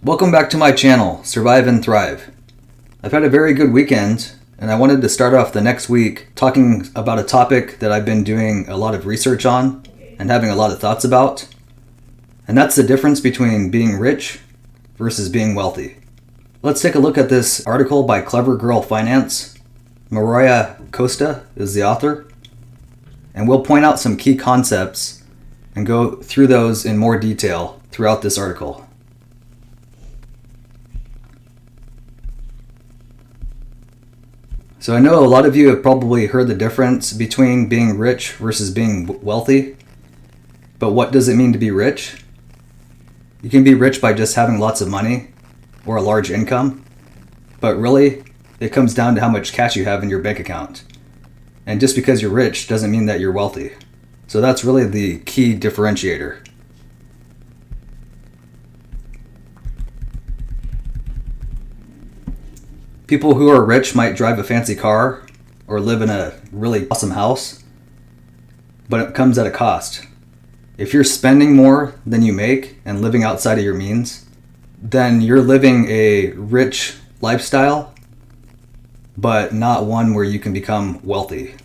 Welcome back to my channel, Survive and Thrive. I've had a very good weekend, and I wanted to start off the next week talking about a topic that I've been doing a lot of research on and having a lot of thoughts about, and that's the difference between being rich versus being wealthy. Let's take a look at this article by Clever Girl Finance. Mariah Costa is the author, and we'll point out some key concepts and go through those in more detail throughout this article. So I know a lot of you have probably heard the difference between being rich versus being wealthy. But what does it mean to be rich? You can be rich by just having lots of money or a large income. But really, it comes down to how much cash you have in your bank account. And just because you're rich doesn't mean that you're wealthy. So that's really the key differentiator. People who are rich might drive a fancy car or live in a really awesome house, but it comes at a cost. If you're spending more than you make and living outside of your means, then you're living a rich lifestyle, but not one where you can become wealthy.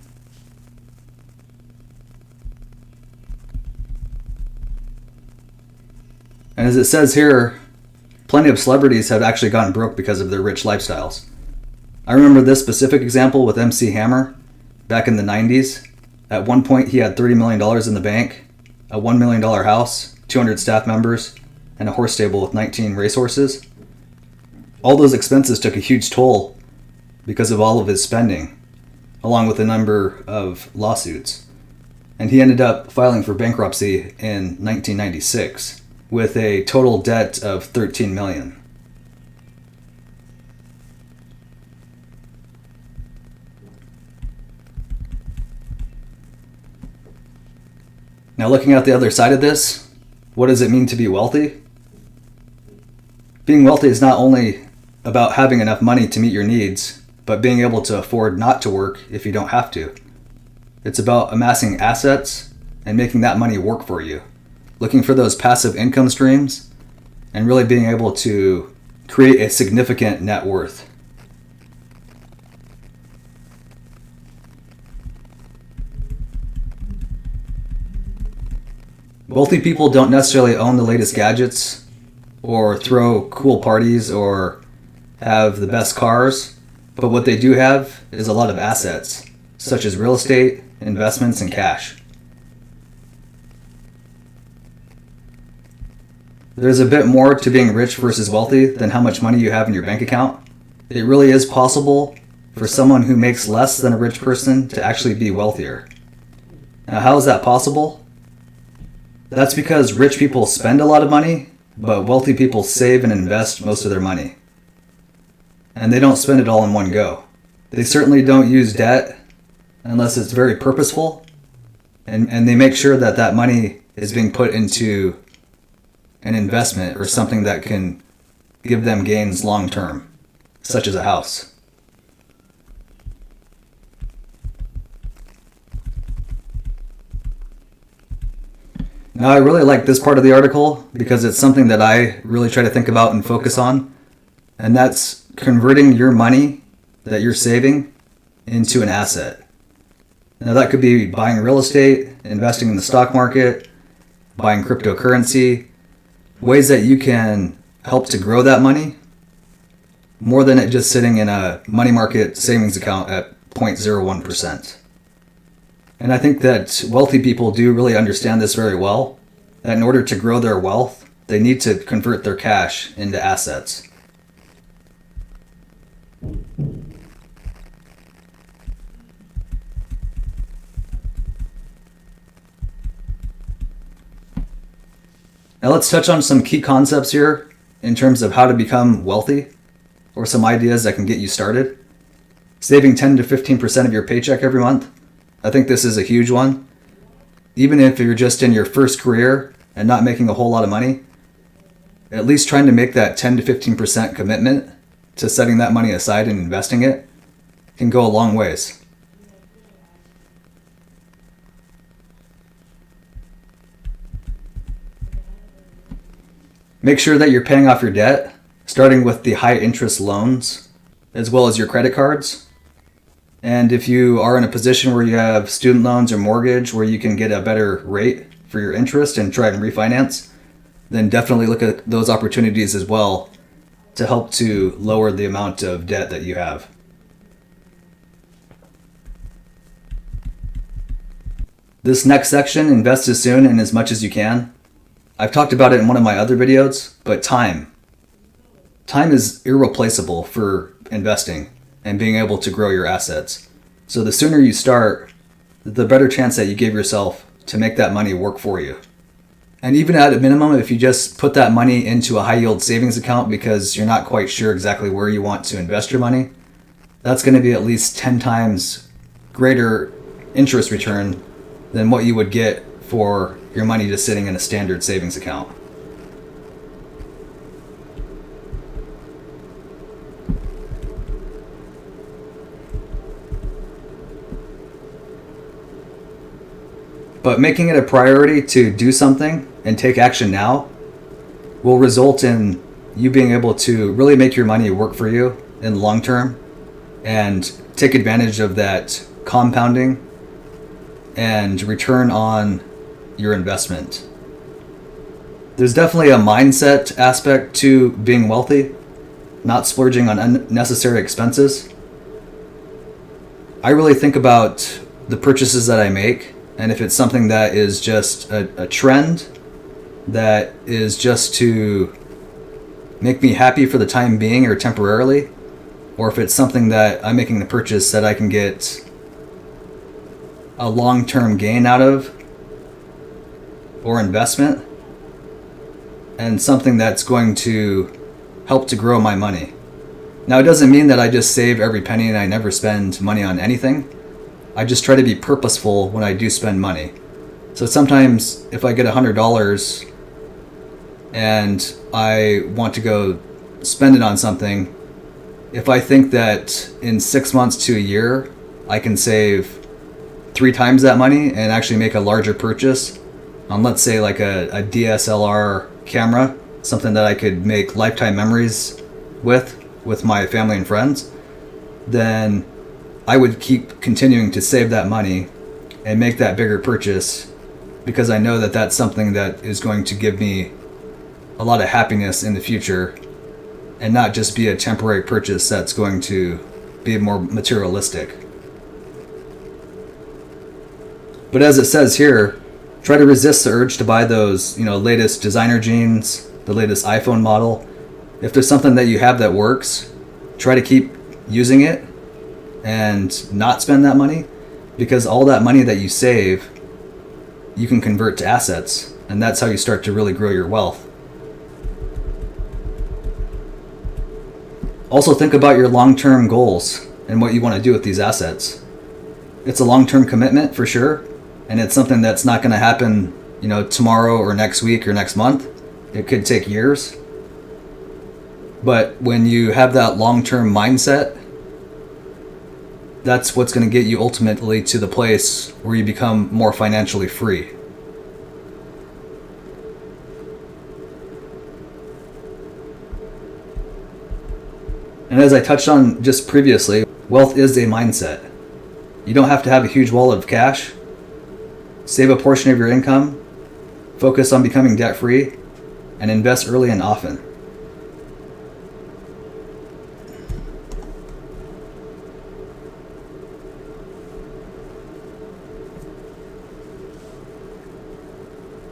And as it says here, plenty of celebrities have actually gotten broke because of their rich lifestyles. I remember this specific example with MC Hammer back in the 90s. At one point, he had $30 million in the bank, a $1 million house, 200 staff members, and a horse stable with 19 racehorses. All those expenses took a huge toll because of all of his spending, along with a number of lawsuits. And he ended up filing for bankruptcy in 1996 with a total debt of $13 million. Now, looking at the other side of this, what does it mean to be wealthy? Being wealthy is not only about having enough money to meet your needs, but being able to afford not to work if you don't have to. It's about amassing assets and making that money work for you, looking for those passive income streams, and really being able to create a significant net worth. Wealthy people don't necessarily own the latest gadgets or throw cool parties or have the best cars, but what they do have is a lot of assets, such as real estate, investments, and cash. There's a bit more to being rich versus wealthy than how much money you have in your bank account. It really is possible for someone who makes less than a rich person to actually be wealthier. Now, how is that possible? That's because rich people spend a lot of money, but wealthy people save and invest most of their money. And they don't spend it all in one go. They certainly don't use debt unless it's very purposeful, and they make sure that that money is being put into an investment or something that can give them gains long term, such as a house. Now, I really like this part of the article because it's something that I really try to think about and focus on, and that's converting your money that you're saving into an asset. Now, that could be buying real estate, investing in the stock market, buying cryptocurrency, ways that you can help to grow that money more than it just sitting in a money market savings account at 0.01%. And I think that wealthy people do really understand this very well, that in order to grow their wealth, they need to convert their cash into assets. Now let's touch on some key concepts here in terms of how to become wealthy, or some ideas that can get you started. Saving 10 to 15% of your paycheck every month. I think this is a huge one. Even if you're just in your first career and not making a whole lot of money, at least trying to make that 10 to 15% commitment to setting that money aside and investing it can go a long ways. Make sure that you're paying off your debt, starting with the high interest loans, as well as your credit cards. And if you are in a position where you have student loans or mortgage where you can get a better rate for your interest and try and refinance, then definitely look at those opportunities as well to help to lower the amount of debt that you have. This next section, invest as soon and as much as you can. I've talked about it in one of my other videos, but time. Time is irreplaceable for investing and being able to grow your assets. So the sooner you start, the better chance that you give yourself to make that money work for you. And even at a minimum, if you just put that money into a high yield savings account because you're not quite sure exactly where you want to invest your money, that's going to be at least 10 times greater interest return than what you would get for your money just sitting in a standard savings account. But making it a priority to do something and take action now will result in you being able to really make your money work for you in the long term and take advantage of that compounding and return on your investment. There's definitely a mindset aspect to being wealthy, not splurging on unnecessary expenses. I really think about the purchases that I make, and if it's something that is just a trend that is just to make me happy for the time being or temporarily, or if it's something that I'm making the purchase that I can get a long-term gain out of or investment, and something that's going to help to grow my money. Now, it doesn't mean that I just save every penny and I never spend money on anything. I just try to be purposeful when I do spend money. So sometimes if I get $100 and I want to go spend it on something, if I think that in 6 months to a year I can save 3 times that money and actually make a larger purchase on, let's say, like a DSLR camera, something that I could make lifetime memories with my family and friends, then I would keep continuing to save that money and make that bigger purchase, because I know that that's something that is going to give me a lot of happiness in the future and not just be a temporary purchase that's going to be more materialistic. But as it says here, try to resist the urge to buy those, latest designer jeans, the latest iPhone model. If there's something that you have that works, try to keep using it and not spend that money, because all that money that you save, you can convert to assets, and that's how you start to really grow your wealth. Also, think about your long-term goals and what you want to do with these assets. It's a long-term commitment for sure, and it's something that's not going to happen, tomorrow or next week or next month. It could take years. But when you have that long-term mindset, that's what's going to get you ultimately to the place where you become more financially free. And as I touched on just previously, wealth is a mindset. You don't have to have a huge wall of cash. Save a portion of your income, focus on becoming debt-free, and invest early and often.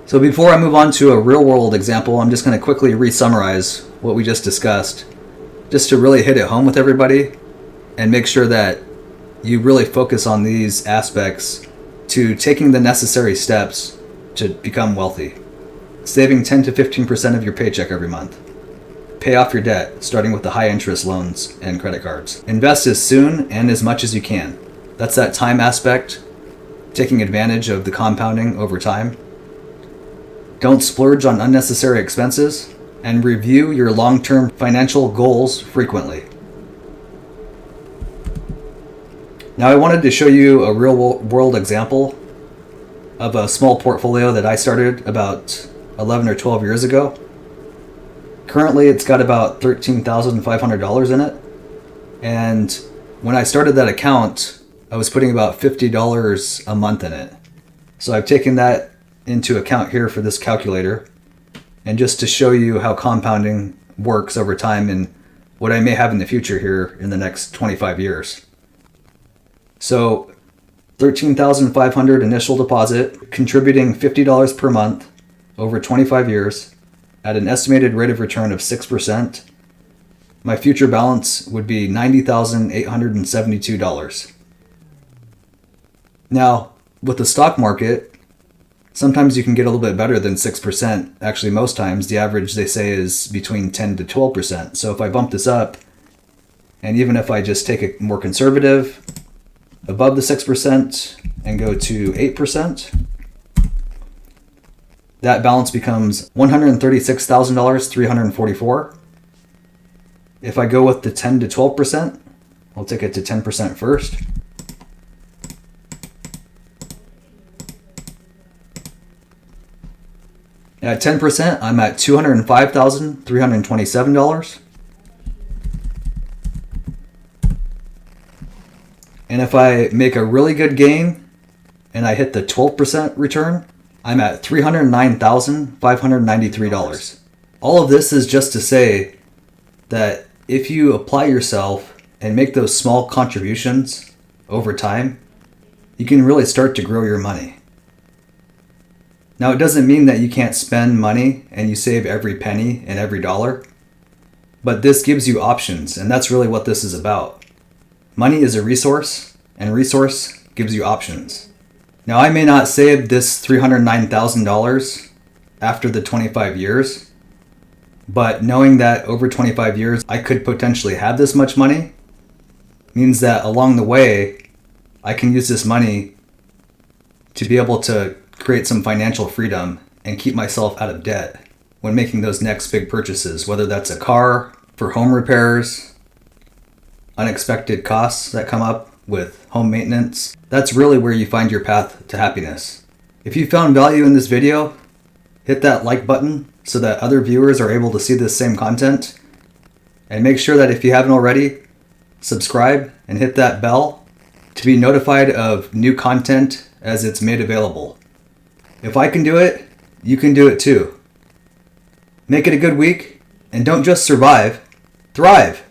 So before I move on to a real-world example, I'm just going to quickly re-summarize what we just discussed, just to really hit it home with everybody and make sure that you really focus on these aspects to taking the necessary steps to become wealthy. Saving 10 to 15% of your paycheck every month. Pay off your debt, starting with the high interest loans and credit cards. Invest as soon and as much as you can. That's that time aspect, taking advantage of the compounding over time. Don't splurge on unnecessary expenses, and review your long-term financial goals frequently. Now, I wanted to show you a real-world example of a small portfolio that I started about 11 or 12 years ago. Currently, it's got about $13,500 in it. And when I started that account, I was putting about $50 a month in it. So I've taken that into account here for this calculator. And just to show you how compounding works over time and what I may have in the future here in the next 25 years. So $13,500 initial deposit, contributing $50 per month over 25 years at an estimated rate of return of 6%. My future balance would be $90,872. Now, with the stock market, sometimes you can get a little bit better than 6%. Actually, most times the average they say is between 10 to 12%. So if I bump this up, and even if I just take it more conservative, above the 6% and go to 8%, that balance becomes $136,344. If I go with the 10 to 12%, I'll take it to 10% first. At 10%, I'm at $205,327. And if I make a really good gain and I hit the 12% return, I'm at $309,593. All of this is just to say that if you apply yourself and make those small contributions over time, you can really start to grow your money. Now, it doesn't mean that you can't spend money and you save every penny and every dollar, but this gives you options, and that's really what this is about. Money is a resource, and resource gives you options. Now, I may not save this $309,000 after the 25 years, but knowing that over 25 years I could potentially have this much money means that along the way I can use this money to be able to create some financial freedom and keep myself out of debt when making those next big purchases, whether that's a car, for home repairs, unexpected costs that come up with home maintenance. That's really where you find your path to happiness. If you found value in this video, hit that like button so that other viewers are able to see this same content. And make sure that if you haven't already, subscribe and hit that bell to be notified of new content as it's made available. If I can do it, you can do it too. Make it a good week, and don't just survive, thrive.